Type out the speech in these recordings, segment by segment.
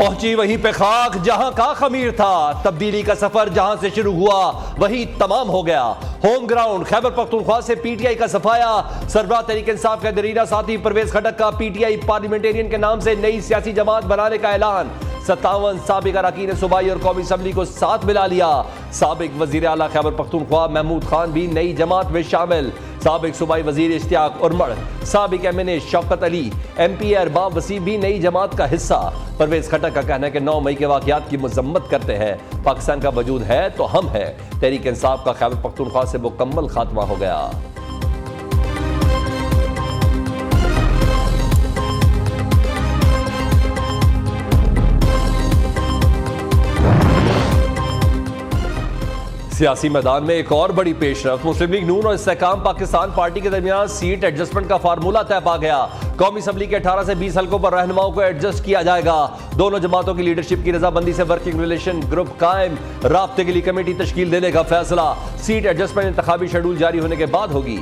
पहुंची वहीं पे खाक जहां का खमीर था। तब्दीली का सफर जहां से शुरू हुआ वहीं तमाम हो गया। होम ग्राउंड खैबर पख्तूनख्वा से पीटीआई का सफाया। सरबराह तहरीक इंसाफ के दरीना साथी परवेज खटक का पीटीआई पार्लियामेंटेरियन के नाम से नई सियासी जमात बनाने का ऐलान। 57 साबिक अरकान सूबाई और कौमी असम्बली को साथ मिला लिया। साबिक वजीर आला खैबर पख्तूनख्वा महमूद खान भी नई जमात में शामिल। साबिक सूबाई वजीर इश्तियाक उर्मड़, साबिक MNA शौकत अली, MP अरबाब वसीम भी नई जमात का हिस्सा। परवेज खटक का कहना है कि 9 मई के वाकयात की मजम्मत करते हैं। पाकिस्तान का वजूद है तो हम है। तहरीक इंसाफ का खैबर पख्तूनख्वा से मुकम्मल खात्मा हो गया। सियासी मैदान में एक और बड़ी पेशरफ। मुस्लिम लीग नून और इस्तेहकाम पाकिस्तान पार्टी के दरमियान सीट एडजस्टमेंट का फार्मूला तय पा गया। कौमी असम्बली के 18 से 20 हल्कों पर रहनुमाओं को एडजस्ट किया जाएगा। दोनों जमातों की लीडरशिप की रजामंदी से वर्किंग रिलेशन ग्रुप कायम। राब्ते के लिए कमेटी तश्कील देने का फैसला। सीट एडजस्टमेंट इंतखाबी शेड्यूल जारी होने के बाद होगी।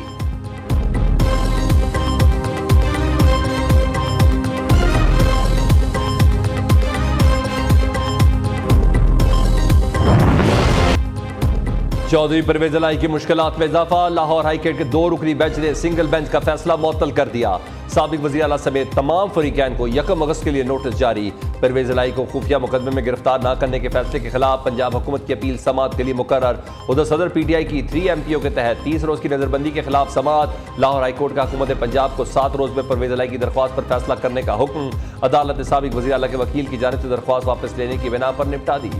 चौधरी परवेज इलाही की मुश्किलात में इजाफा। लाहौर हाईकोर्ट के 2 रुकनी बेंच ने सिंगल बेंच का फैसला मुअत्तल कर दिया। साबिक वज़ीर आला समेत तमाम फरीकैन को 1 अगस्त के लिए नोटिस जारी। परवेज इलाही को खुफिया मुकदमे में गिरफ्तार न करने के फैसले के खिलाफ पंजाब हुकूमत की अपील समाअत के लिए मुकर्रर। उधर सदर PTI की 3 MPO के तहत 30 रोज की नजरबंदी के खिलाफ समाअत। लाहौर हाईकोर्ट का हुकूमत पंजाब को 7 रोज में परवेज इलाही की दरख्वास्त पर फैसला करने का हुक्म। अदालत ने साबिक वज़ीर आला के वकील की जानिब से दरख्वास्त वापस लेने की बिना पर निपटा दी।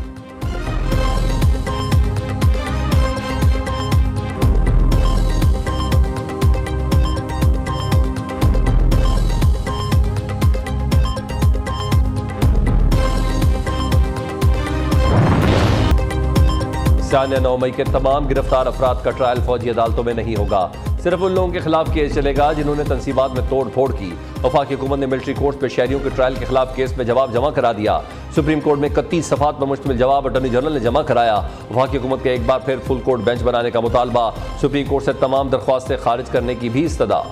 सानिया 9 मई के तमाम गिरफ्तार अफराद का ट्रायल फौजी अदालतों में नहीं होगा। सिर्फ उन लोगों के खिलाफ केस चलेगा जिन्होंने तंसीबात में तोड़ फोड़ की। वफाकी हुकूमत ने मिलिट्री कोर्ट में शहरियों के ट्रायल के खिलाफ केस में जवाब जमा करा दिया। सुप्रीम कोर्ट में 31 सफात पर मुश्तमिल जवाब अटॉर्नी जनरल ने जमा कराया। वफाकी हुकूमत का एक बार फिर फुल कोर्ट बेंच बनाने का मुतालबा। सुप्रीम कोर्ट से तमाम दरख्वास्तें खारिज करने की भी इस्तदा।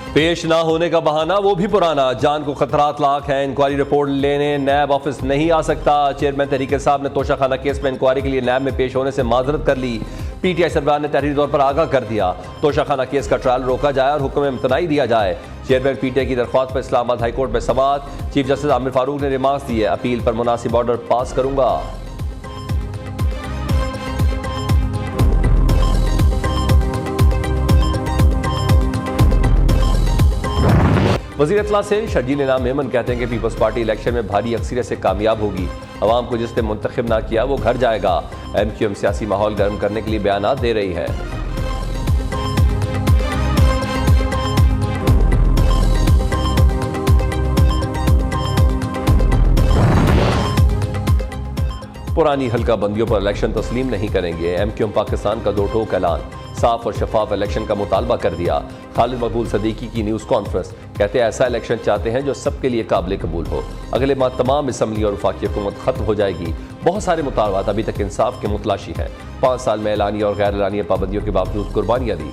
पेश ना होने का बहाना वो भी पुराना। जान को खतरात लाख हैं। इंक्वायरी रिपोर्ट लेने नैब ऑफिस नहीं आ सकता। चेयरमैन तहरीक साहब ने तोशा खाना केस में इंक्वायरी के लिए नैब में पेश होने से माजरत कर ली। PTI सरबराह ने तहरीरी तौर पर आगाह कर दिया तोशा खाना केस का ट्रायल रोका जाए और हुक्म इम्तनाई दिया जाए। चेयरमैन PTI की दरख्वास्त पर इस्लामाबाद हाईकोर्ट में समाअत। चीफ जस्टिस आमिर फारूक ने रिमार्क्स दिए। अपील पर मुनासिब ऑर्डर पास करूंगा। वज़ीर इत्तला से शर्जील इनाम मेमन कहते हैं कि पीपल्स पार्टी इलेक्शन में भारी अक्सरियत से कामयाब होगी। अवाम को जिसने मुंतखब ना किया वो घर जाएगा। MQM सियासी माहौल गर्म करने के लिए बयानात दे रही है। पुरानी हल्का बंदियों पर इलेक्शन तस्लीम नहीं करेंगे। MQM पाकिस्तान का 2 टोक ऐलान। साफ और शफाफ इलेक्शन का मुतालबा कर दिया। खालिद मकबूल सदीकी की न्यूज़ कॉन्फ्रेंस। कहते हैं ऐसा इलेक्शन चाहते हैं जो सबके लिए काबिल कबूल हो। अगले माह तमाम असम्बली और वफाकी हुकूमत खत्म हो जाएगी। बहुत सारे मुतालबात अभी तक इंसाफ के मुतलाशी है। 5 साल में एलानी और गैर एलानी पाबंदियों के बावजूद कुर्बानियाँ दी।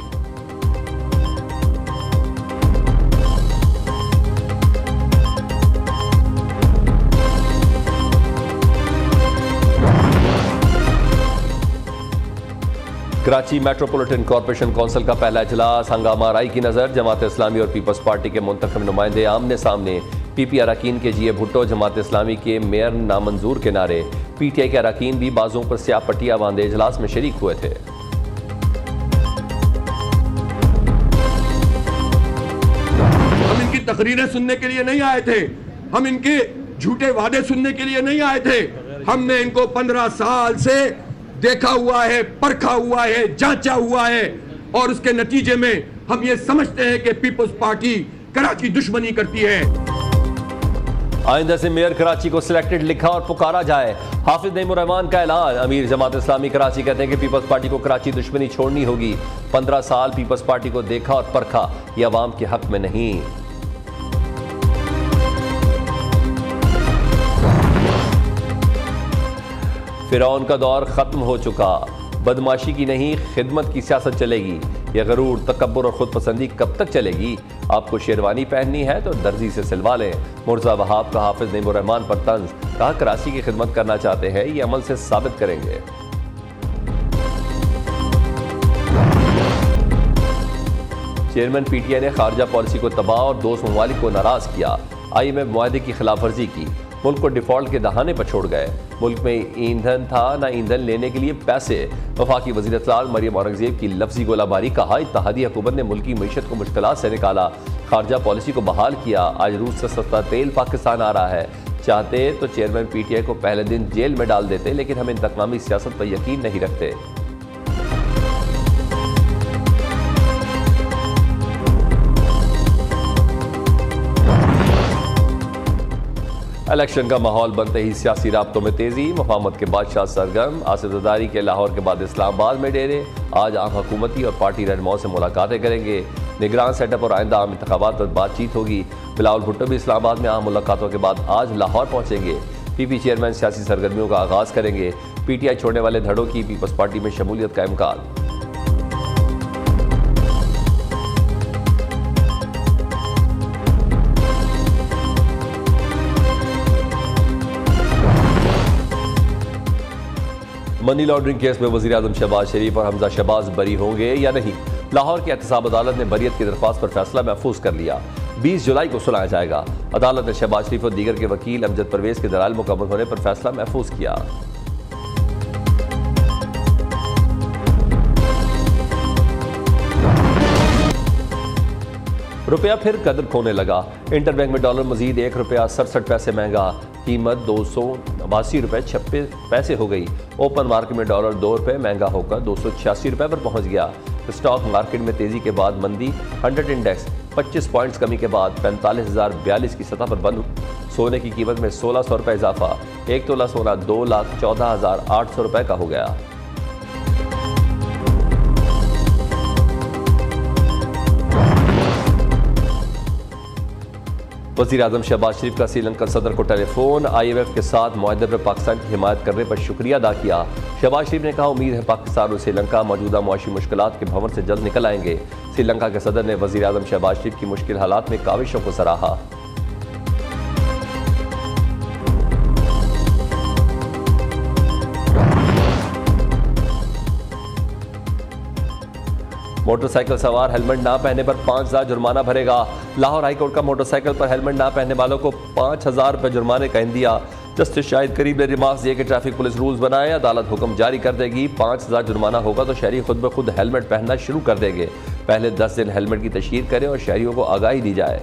कराची मेट्रोपॉलिटन कॉरपोरेशन काउंसिल का पहला इजलास। हंगामा राई की नज़र। जमात इस्लामी और पीपल्स पार्टी के मुंतखब नुमाइंदे आमने सामने। PP अरकान के GA भुट्टो जमात इस्लामी के मेयर नामंजूर के नारे। PTI के अरकान भी बाजुओं पर स्याह पट्टियां बांधे इजलास में शरीक हुए थे। हम इनकी तकरीरें सुनने के लिए नहीं आए थे। हम इनके झूठे वादे सुनने के लिए नहीं आए थे। हमने इनको 15 साल से देखा हुआ है, परखा हुआ है, जांचा हुआ है और उसके नतीजे में हम ये समझते हैं कि पीपल्स पार्टी कराची दुश्मनी करती है। आइंदा से मेयर कराची को सिलेक्टेड लिखा और पुकारा जाए। हाफिज नईमुर रहमान का ऐलान। अमीर जमात इस्लामी कराची कहते हैं कि पीपल्स पार्टी को कराची दुश्मनी छोड़नी होगी। 15 साल पीपल्स पार्टी को देखा और परखा, ये अवाम के हक में नहीं। फिरौन का दौर खत्म हो चुका। बदमाशी की नहीं, खिदमत की सियासत चलेगी। ये गरूर, तकब्बुर और खुद पसंदी कब तक चलेगी? आपको शेरवानी पहननी है तो दर्जी से सिलवा लें। मुर्जा वहाब का हाफिज नईमुर्रहमान पर तंज, कहा कराची की खिदमत करना चाहते हैं, ये अमल से साबित करेंगे। चेयरमैन पीटीआई ने खारजा पॉलिसी को तबाह और दोस्त ममालिक को नाराज किया। IMF मुआहदे की खिलाफ वर्जी की, मुल्क को डिफॉल्ट के दहाने पर छोड़ गए। मुल्क में ईंधन था ना ईंधन लेने के लिए पैसे। वफाकी वज़ीर इत्तलात मरियम औरंगज़ेब की लफ्जी गोलाबारी, कहा इत्तेहादी हुकूमत ने मुल्की मईशत को मुश्किलात से निकाला, खारजा पॉलिसी को बहाल किया। आज रूस से सस्ता तेल पाकिस्तान आ रहा है। चाहते तो चेयरमैन पीटीआई को पहले दिन जेल में डाल देते, लेकिन हम इंतकामी सियासत पर यकीन नहीं रखते। इलेक्शन का माहौल बनते ही सियासी राब्तों में तेजी, मुफाहमत के बादशाह सरगर्म। आसिफ ज़रदारी के लाहौर के बाद इस्लामाबाद में डेरे, आज आम हुकूमती और पार्टी रहनुमाओं से मुलाकातें करेंगे। निगरान सेटअप और आइंदा आम इंतखाबात पर बातचीत होगी। बिलावल भुट्टो भी इस्लामाबाद में आम मुलाकातों के बाद आज लाहौर पहुंचेंगे। PP चेयरमैन सियासी सरगर्मियों का आगाज़ करेंगे। PTI छोड़ने वाले धड़ों की पीपल्स पार्टी में शमूलियत का इम्कान। मनी लॉन्ड्रिंग केस में वज़ीर आज़म शहबाज शरीफ और हमजा शहबाज बरी होंगे या नहीं? लाहौर की एहतसाब अदालत ने बरियत की दरख्वास्त पर फैसला महफूज कर लिया। 20 जुलाई को सुनाया जाएगा। अदालत ने शहबाज शरीफ और दीगर के वकील अमजद परवेज के दलाइल मुकम्मल होने पर फैसला महफूज किया। रुपया फिर कदर खोने लगा। इंटरबैंक में डॉलर मजीद ₹1.67 महंगा, कीमत 289 रुपये 56 पैसे हो गई। ओपन मार्केट में डॉलर ₹2 महंगा होकर 286 रुपये पर पहुंच गया। स्टॉक मार्केट में तेजी के बाद मंदी, 100 इंडेक्स 25 पॉइंट्स कमी के बाद 45,042 की सतह पर बंद। सोने की कीमत में 1,600 रुपये इजाफा, 1 तोला सोना 2,14,800 रुपये का हो गया। वज़ीर आज़म शहबाज शरीफ का श्रीलंकन सदर को टेलीफोन, IMF के साथ मुआहदे पर पाकिस्तान की हिमायत करने पर शुक्रिया अदा किया। शहबाज शरीफ ने कहा उम्मीद है पाकिस्तान और श्रीलंका मौजूदा मुआशी मुश्किलात के भंवर से जल्द निकल आएंगे। श्रीलंका के सदर ने वज़ीर आज़म शहबाज शरीफ की मुश्किल हालात में काविशों को सराहा। मोटरसाइकिल सवार हेलमेट ना पहनने पर 5,000 जुर्माना भरेगा। लाहौर हाईकोर्ट का मोटरसाइकिल पर हेलमेट ना पहनने वालों को 5,000 रुपये जुर्माने का इंदिया। जस्टिस शाहिद करीम ने रिमार्क्स दिए कि ट्रैफिक पुलिस रूल्स बनाए, अदालत हुक्म जारी कर देगी। 5,000 जुर्माना होगा तो शहरी खुद ब खुद हेलमेट पहनना शुरू कर देंगे। पहले 10 दिन हेलमेट की तशहीर करें और शहरियों को आगाही दी जाए।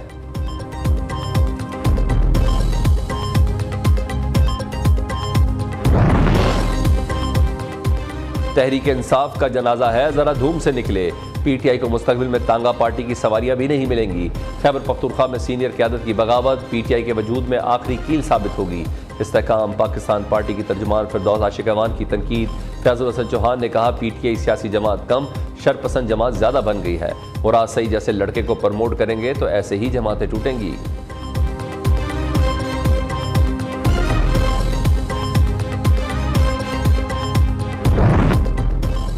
तहरीक इंसाफ का जनाजा है, जरा धूम से निकले। PTI को मुस्तकबिल में तांगा पार्टी की सवारियां भी नहीं मिलेंगी। खैबर पख्तूनख्वा में सीनियर क़यादत की बगावत PTI के वजूद में आखिरी कील साबित होगी। इस्तेहकाम पाकिस्तान पार्टी की तर्जुमान फिरदौस आशिकवान की तनकीद। फैजुल हसन चौहान ने कहा PTI सियासी जमात कम, शरपसंद जमात ज़्यादा बन गई है। मुराद सईद जैसे लड़के को प्रमोट करेंगे तो ऐसे ही जमातें टूटेंगी।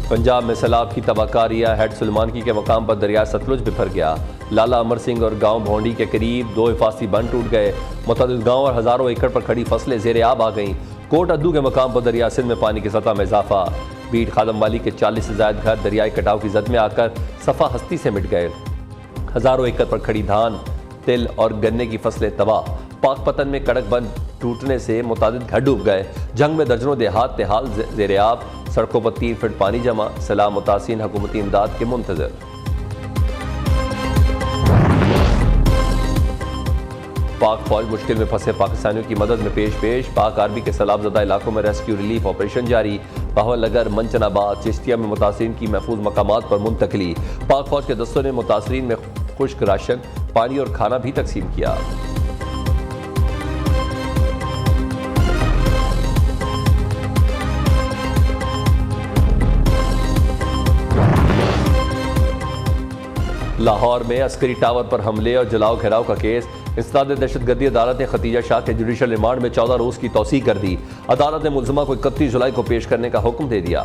पंजाब में सैलाब की तबाहकारियां, हेड सुलेमानकी के मकाम पर दरिया सतलुज बिफर गया। लाला अमर सिंह और गांव भोंडी के करीब 2 हिफाजती बंद टूट गए। मुतअद्दिद गांव और हज़ारों एकड़ पर खड़ी फसलें ज़ेरे आब आ गईं। कोट अद्दू के मकाम पर दरिया सिंध में पानी की सतह में इजाफा। बीट खादम वाली के 40 से ज़ायद घर दरियाई कटाव की जद में आकर सफ़ा हस्ती से मिट गए। हज़ारों एकड़ पर खड़ी धान, तिल और गन्ने की फसलें तबाह। पाकपतन में कड़क बंद टूटने से मुतादिद घर डूब गए। जंग में दर्जनों देहात तेहाल ज़ेरे आब, सड़कों पर 3 फीट पानी जमा। सैलाब मुतासिन हुकूमती इमदाद के मुंतज़िर। पाक फौज मुश्किल में फंसे पाकिस्तानियों की मदद में पेश। पाक आर्मी के सैलाबज़दा इलाकों में रेस्क्यू रिलीफ ऑपरेशन जारी। बहावलनगर, मंचनाबाद, चिश्तिया में मुतासिरीन की महफूज मकामात पर मुंतकली। पाक फौज के दस्तों ने मुतासिरीन में खुश्क राशन, पानी और खाना भी तकसीम किया। लाहौर में अस्करी टावर पर हमले और जलाओ घेराव का केस। इंसदाद दहशतगर्दी अदालत ने खतीजा शाह के जुडिशल रिमांड में 14 रोज की तौसीह कर दी। अदालत ने मुलजिमा को 31 जुलाई को पेश करने का हुक्म दे दिया।